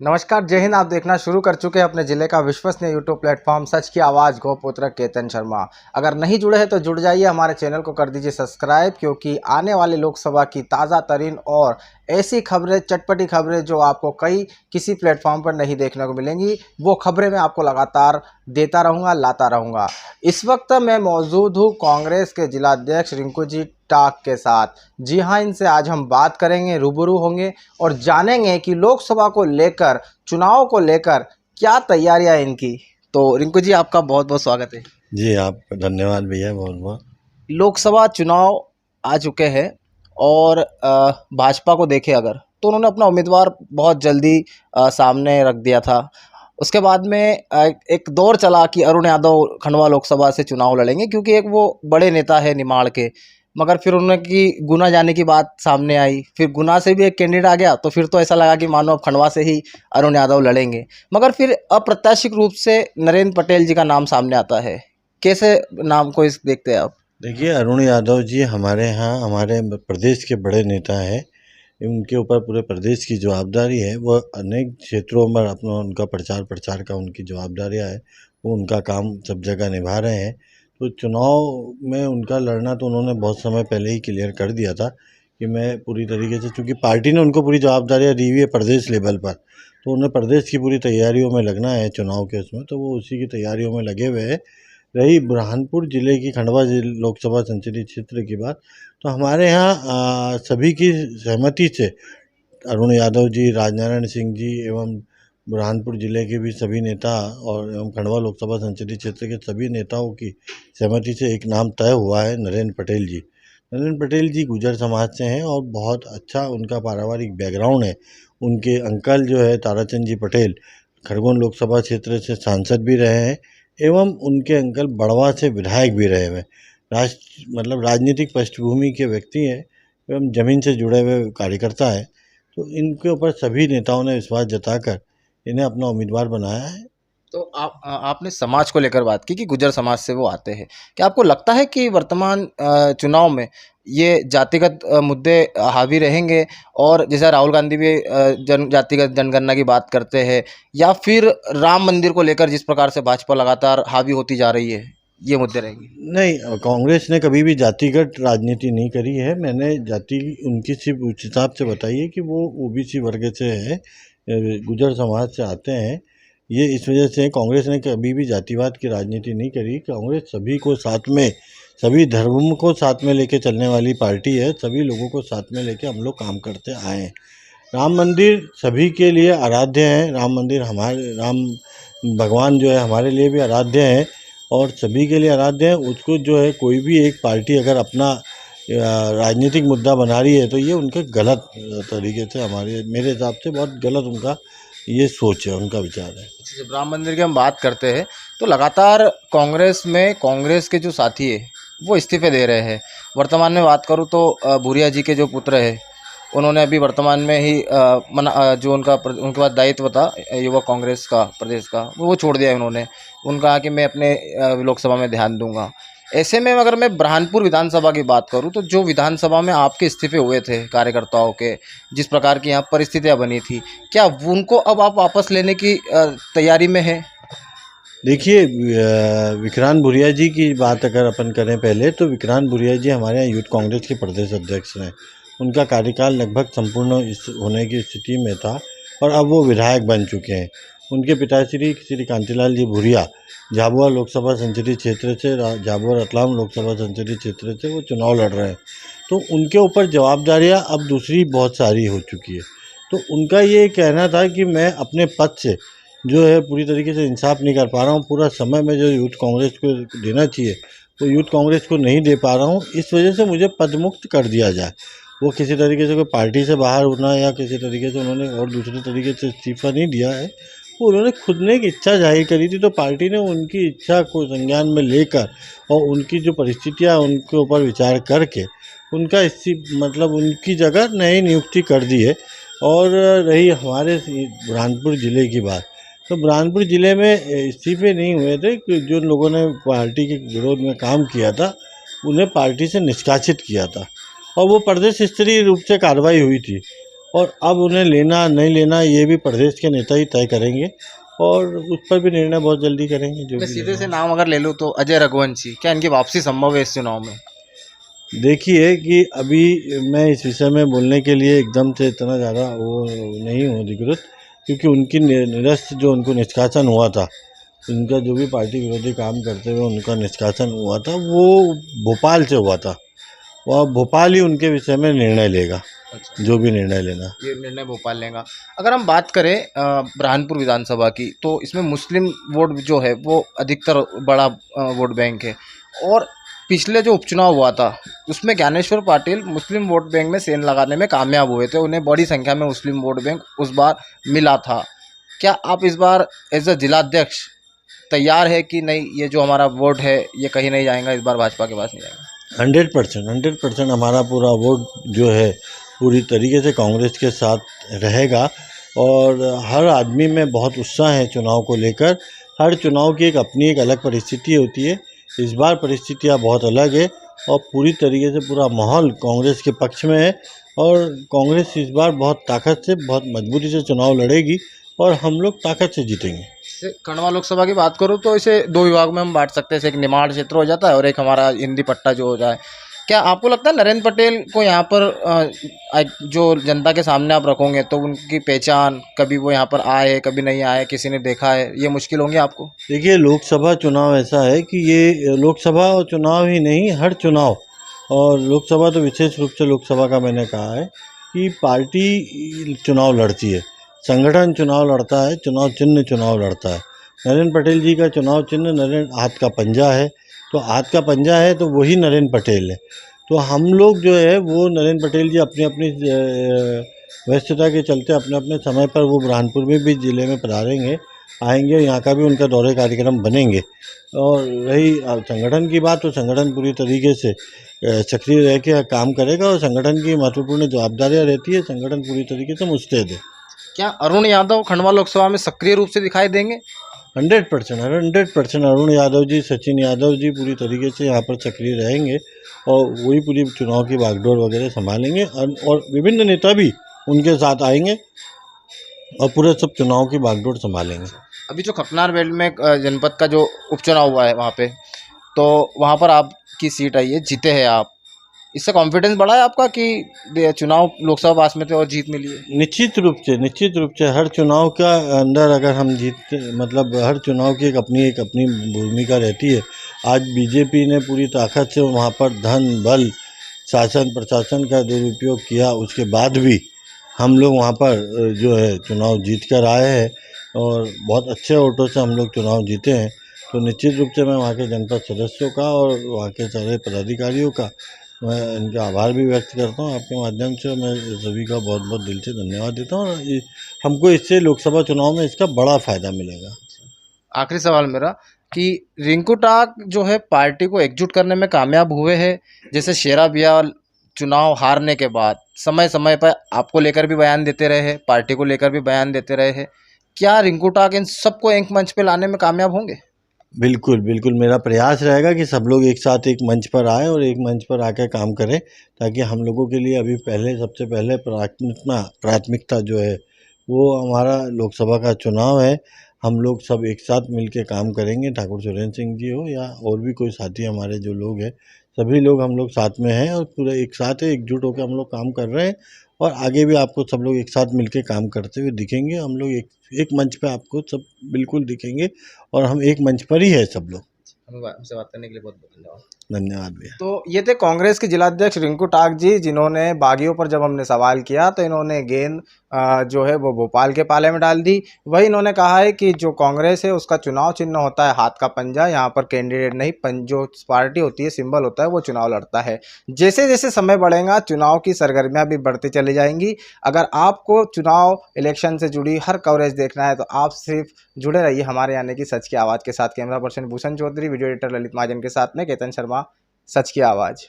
नमस्कार, जय हिंद। आप देखना शुरू कर चुके हैं अपने जिले का विश्वसनीय यूट्यूब प्लेटफॉर्म सच की आवाज़ गौपुत्र केतन शर्मा। अगर नहीं जुड़े हैं तो जुड़ जाइए, हमारे चैनल को कर दीजिए सब्सक्राइब, क्योंकि आने वाली लोकसभा की ताज़ा तरीन और ऐसी खबरें, चटपटी खबरें जो आपको किसी प्लेटफॉर्म पर नहीं देखने को मिलेंगी, वो खबरें मैं आपको लगातार देता रहूँगा, लाता रहूँगा। इस वक्त मैं मौजूद हूँ कांग्रेस के जिलाध्यक्ष रिंकू जी टाक के साथ। जी हाँ, इनसे आज हम बात करेंगे, रूबरू होंगे और जानेंगे कि लोकसभा को लेकर, चुनाव को लेकर क्या तैयारियां हैं इनकी। तो रिंकू जी, आपका बहुत बहुत स्वागत है। जी, आप धन्यवाद भैया, बहुत बहुत। लोकसभा चुनाव आ चुके हैं और भाजपा को देखें अगर, तो उन्होंने अपना उम्मीदवार बहुत जल्दी सामने रख दिया था। उसके बाद में एक दौर चला कि अरुण यादव खंडवा लोकसभा से चुनाव लड़ेंगे, क्योंकि एक वो बड़े नेता है निमाड़ के। मगर फिर उनकी गुना जाने की बात सामने आई, फिर गुना से भी एक कैंडिडेट आ गया, तो फिर तो ऐसा लगा कि मानो अब खंडवा से ही अरुण यादव लड़ेंगे। मगर फिर अप्रत्याशित रूप से नरेंद्र पटेल जी का नाम सामने आता है। कैसे नाम को इस देखते हैं आप? देखिए, अरुण यादव जी हमारे यहाँ, हमारे प्रदेश के बड़े नेता हैं। उनके ऊपर पूरे प्रदेश की जवाबदारी है। वह अनेक क्षेत्रों में अपना उनका प्रचार का उनकी जवाबदारियाँ है। वो उनका काम सब जगह निभा रहे हैं। तो चुनाव में उनका लड़ना तो उन्होंने बहुत समय पहले ही क्लियर कर दिया था कि मैं पूरी तरीके से, चूँकि पार्टी ने उनको पूरी जवाबदारियाँ दी हुई है प्रदेश लेवल पर, तो उन्हें प्रदेश की पूरी तैयारियों में लगना है चुनाव के उसमें, तो वो उसी की तैयारियों में लगे हुए हैं। रही बुरहानपुर ज़िले की खंडवा लोकसभा संसदीय क्षेत्र की बात, तो हमारे यहाँ सभी की सहमति से अरुण यादव जी, राजनारायण सिंह जी एवं बुरहानपुर ज़िले के भी सभी नेता और एवं खंडवा लोकसभा संसदीय क्षेत्र के सभी नेताओं की सहमति से एक नाम तय हुआ है, नरेंद्र पटेल जी। नरेंद्र पटेल जी गुर्जर समाज से हैं और बहुत अच्छा उनका पारिवारिक बैकग्राउंड है। उनके अंकल जो है ताराचंद जी पटेल, खरगोन लोकसभा क्षेत्र से सांसद भी रहे हैं एवं उनके अंकल बड़वा से विधायक भी रहे हुए। राजनीतिक पृष्ठभूमि के व्यक्ति हैं एवं ज़मीन से जुड़े हुए कार्यकर्ता है। तो इनके ऊपर सभी नेताओं ने विश्वास जताकर इन्हें अपना उम्मीदवार बनाया है। तो आपने समाज को लेकर बात की कि गुर्जर समाज से वो आते हैं। क्या आपको लगता है कि वर्तमान चुनाव में ये जातिगत मुद्दे हावी रहेंगे, और जैसे राहुल गांधी भी जातिगत जनगणना की बात करते हैं, या फिर राम मंदिर को लेकर जिस प्रकार से भाजपा लगातार हावी होती जा रही है, ये मुद्दे रहेंगे? नहीं, कांग्रेस ने कभी भी जातिगत राजनीति नहीं करी है। मैंने जाति उनकी सिर्फ उस हिसाब से बताई है कि वो ओबीसी वर्ग से है, गुर्जर समाज से आते हैं। ये इस वजह से कांग्रेस ने कभी भी जातिवाद की राजनीति नहीं करी। कांग्रेस सभी को साथ में, सभी धर्मों को साथ में लेके चलने वाली पार्टी है। सभी लोगों को साथ में लेके हम लोग काम करते आए हैं। राम मंदिर सभी के लिए आराध्य है। राम मंदिर राम भगवान जो है हमारे लिए भी आराध्य है और सभी के लिए आराध्य है। उसको जो है कोई भी एक पार्टी अगर अपना राजनीतिक मुद्दा बना रही है तो ये उनके गलत तरीके से, मेरे हिसाब से बहुत गलत उनका ये सोच है, उनका विचार है। जब राम मंदिर की हम बात करते हैं तो लगातार कांग्रेस में कांग्रेस के जो साथी है वो इस्तीफे दे रहे हैं। वर्तमान में बात करूँ तो भूरिया जी के जो पुत्र है, उन्होंने अभी वर्तमान में ही जो उनके पास दायित्व था युवा कांग्रेस का प्रदेश का, वो छोड़ दिया है उन्होंने। उनका कहा कि मैं अपने लोकसभा में ध्यान दूंगा। ऐसे में अगर मैं बुरहानपुर विधानसभा की बात करूं तो जो विधानसभा में आपके इस्तीफे हुए थे कार्यकर्ताओं के, जिस प्रकार की यहाँ परिस्थितियाँ बनी थी, क्या उनको अब आप वापस लेने की तैयारी में हैं? देखिए, विक्रांत भूरिया जी की बात अगर अपन करें पहले, तो विक्रांत भूरिया जी हमारे यहाँ यूथ कांग्रेस के प्रदेश अध्यक्ष हैं। उनका कार्यकाल लगभग संपूर्ण होने की स्थिति में था और अब वो विधायक बन चुके हैं। उनके पिताश्री श्री कांतिलाल जी भूरिया झाबुआ लोकसभा संसदीय क्षेत्र से, झाबुआ रतलाम लोकसभा संसदीय क्षेत्र से वो चुनाव लड़ रहे हैं। तो उनके ऊपर जवाबदारियाँ अब दूसरी बहुत सारी हो चुकी है। तो उनका ये कहना था कि मैं अपने पद से जो है पूरी तरीके से इंसाफ नहीं कर पा रहा हूँ। पूरा समय मैं जो यूथ कांग्रेस को देना चाहिए वो यूथ कांग्रेस को नहीं दे पा रहा हूँ, इस वजह से मुझे पदमुक्त कर दिया जाए। वो किसी तरीके से कोई पार्टी से बाहर होना या किसी तरीके से उन्होंने और दूसरे तरीके से इस्तीफा नहीं दिया है। वो उन्होंने खुद ने एक इच्छा जाहिर करी थी, तो पार्टी ने उनकी इच्छा को संज्ञान में लेकर और उनकी जो परिस्थितियाँ उनके ऊपर विचार करके उनका उनकी जगह नई नियुक्ति कर दी है। और रही हमारे बुरहानपुर ज़िले की बात, तो बुरहानपुर ज़िले में इस्तीफे नहीं हुए थे कि जो लोगों ने पार्टी के विरोध में काम किया था उन्हें पार्टी से निष्कासित किया था और वो प्रदेश स्तरीय रूप से कार्रवाई हुई थी। और अब उन्हें लेना नहीं लेना ये भी प्रदेश के नेता ही तय करेंगे और उस पर भी निर्णय बहुत जल्दी करेंगे जो मैं भी सीधे लेना से हो। नाम अगर ले लूँ तो अजय रघुवंशी, क्या इनकी वापसी संभव है इस चुनाव में? देखिए कि अभी मैं इस विषय में बोलने के लिए एकदम से इतना ज़्यादा वो नहीं हूँ अधिकृत, क्योंकि उनकी निरस्त जो उनको निष्कासन हुआ था, उनका जो भी पार्टी विरोधी काम करते हुए उनका निष्कासन हुआ था वो भोपाल से हुआ था। वह भोपाल ही उनके विषय में निर्णय लेगा, अच्छा, जो भी निर्णय लेना। ये निर्णय भोपाल लेगा। अगर हम बात करें बुरहानपुर विधानसभा की, तो इसमें मुस्लिम वोट जो है वो अधिकतर बड़ा वोट बैंक है, और पिछले जो उपचुनाव हुआ था उसमें ज्ञानेश्वर पाटिल मुस्लिम वोट बैंक में सेंध लगाने में कामयाब हुए थे, उन्हें बड़ी संख्या में मुस्लिम वोट बैंक उस बार मिला था। क्या आप इस बार एज अ जिलाध्यक्ष तैयार है कि नहीं, ये जो हमारा वोट है ये कहीं नहीं जाएगा, इस बार भाजपा के पास नहीं जाएगा? 100% हमारा पूरा वोट जो है पूरी तरीके से कांग्रेस के साथ रहेगा और हर आदमी में बहुत उत्साह है चुनाव को लेकर। हर चुनाव की अपनी एक अलग परिस्थिति होती है। इस बार परिस्थितियाँ बहुत अलग है और पूरी तरीके से पूरा माहौल कांग्रेस के पक्ष में है और कांग्रेस इस बार बहुत ताकत से बहुत मजबूती से चुनाव लड़ेगी और हम लोग ताकत से जीतेंगे। जैसे खंडवा लोकसभा की बात करूँ तो इसे दो विभाग में हम बांट सकते हैं, जैसे एक निमाड़ क्षेत्र हो जाता है और एक हमारा हिंदी पट्टा जो हो जाए। क्या आपको लगता है नरेंद्र पटेल को यहाँ पर जो जनता के सामने आप रखोगे तो उनकी पहचान, कभी वो यहाँ पर आए कभी नहीं आए, किसी ने देखा है, ये मुश्किल होंगे आपको? देखिए लोकसभा चुनाव ऐसा है कि ये लोकसभा और चुनाव ही नहीं, हर चुनाव और लोकसभा तो विशेष रूप से लोकसभा का मैंने कहा है कि पार्टी चुनाव लड़ती है, संगठन चुनाव लड़ता है, चुनाव चिन्ह चुनाव लड़ता है। नरेंद्र पटेल जी का चुनाव चिन्ह नरेंद्र हाथ का पंजा है, तो हाथ का पंजा है तो वही नरेंद्र पटेल है। तो हम लोग जो है वो नरेंद्र पटेल जी अपनी अपनी व्यस्तता के चलते अपने अपने समय पर वो बुरहानपुर में भी ज़िले में पधारेंगे, आएंगे, यहाँ का भी उनका दौरे कार्यक्रम बनेंगे। और रही संगठन की बात, तो संगठन पूरी तरीके से सक्रिय रह के काम करेगा और संगठन की महत्वपूर्ण जवाबदारियाँ रहती है, संगठन पूरी तरीके से मुस्तैद है। क्या अरुण यादव खंडवा लोकसभा में सक्रिय रूप से दिखाई देंगे? 100% अरुण यादव जी, सचिन यादव जी पूरी तरीके से यहाँ पर सक्रिय रहेंगे और वही पूरी चुनाव की बागडोर वगैरह संभालेंगे और विभिन्न नेता भी उनके साथ आएंगे और पूरे सब चुनाव की बागडोर संभालेंगे। अभी जो खकनार बेल्ट में जनपद का जो उपचुनाव हुआ है वहाँ पे, तो वहाँ पर आपकी सीट आई है, जीते हैं आप, इससे कॉन्फिडेंस बढ़ा है आपका कि चुनाव लोकसभा पास में थे और जीत मिली है? निश्चित रूप से हर चुनाव का अंदर अगर हम जीतते, मतलब हर चुनाव की एक अपनी भूमिका रहती है। आज बीजेपी ने पूरी ताकत से वहाँ पर धन बल शासन प्रशासन का दुरुपयोग किया, उसके बाद भी हम लोग वहाँ पर जो है चुनाव जीत कर आए हैं और बहुत अच्छे वोटों से हम लोग चुनाव जीते हैं। तो निश्चित रूप से मैं वहाँ के जनपद सदस्यों का और वहाँ के सारे पदाधिकारियों का मैं इनका आभार भी व्यक्त करता हूँ आपके माध्यम से। मैं सभी का बहुत बहुत दिल से धन्यवाद देता हूँ और हमको इससे लोकसभा चुनाव में इसका बड़ा फ़ायदा मिलेगा। आखिरी सवाल मेरा कि रिंकू टाक जो है पार्टी को एकजुट करने में कामयाब हुए हैं, जैसे शेरा बियाल चुनाव हारने के बाद समय समय पर आपको लेकर भी बयान देते रहे हैं, पार्टी को लेकर भी बयान देते रहे हैं, क्या रिंकू टाक इन सबको एक मंच पे लाने में कामयाब होंगे? बिल्कुल मेरा प्रयास रहेगा कि सब लोग एक साथ एक मंच पर आए और एक मंच पर आकर काम करें, ताकि हम लोगों के लिए अभी सबसे पहले प्राथमिकता जो है वो हमारा लोकसभा का चुनाव है। हम लोग सब एक साथ मिलके काम करेंगे, ठाकुर सुरेंद्र सिंह जी हो या और भी कोई साथी हमारे जो लोग हैं, सभी लोग हम लोग साथ में हैं और पूरे एक साथ है, एकजुट होकर हम लोग काम कर रहे हैं और आगे भी आपको सब लोग एक साथ मिलके काम करते हुए दिखेंगे। हम लोग एक मंच पे आपको सब बिल्कुल दिखेंगे और हम एक मंच पर ही है सब लोग। हमसे बात करने के लिए बहुत बहुत धन्यवाद। धन्यवाद भैया। तो ये थे कांग्रेस के जिलाध्यक्ष रिंकू टाक जी, जिन्होंने बागियों पर जब हमने सवाल किया तो इन्होंने गेंद जो है वो भोपाल के पाले में डाल दी। वही इन्होंने कहा है कि जो कांग्रेस है उसका चुनाव चिन्ह होता है हाथ का पंजा, यहाँ पर कैंडिडेट नहीं जो पार्टी होती है सिंबल होता है वो चुनाव लड़ता है। जैसे जैसे समय बढ़ेगा चुनाव की सरगर्मियाँ भी बढ़ती चली जाएंगी। अगर आपको चुनाव इलेक्शन से जुड़ी हर कवरेज देखना है तो आप सिर्फ जुड़े रहिए हमारे यानी कि सच की आवाज़ के साथ। Camera person Bhushan Chaudhary, video editor Lalit Mahajan के साथ में केतन शर्मा, सच की आवाज़।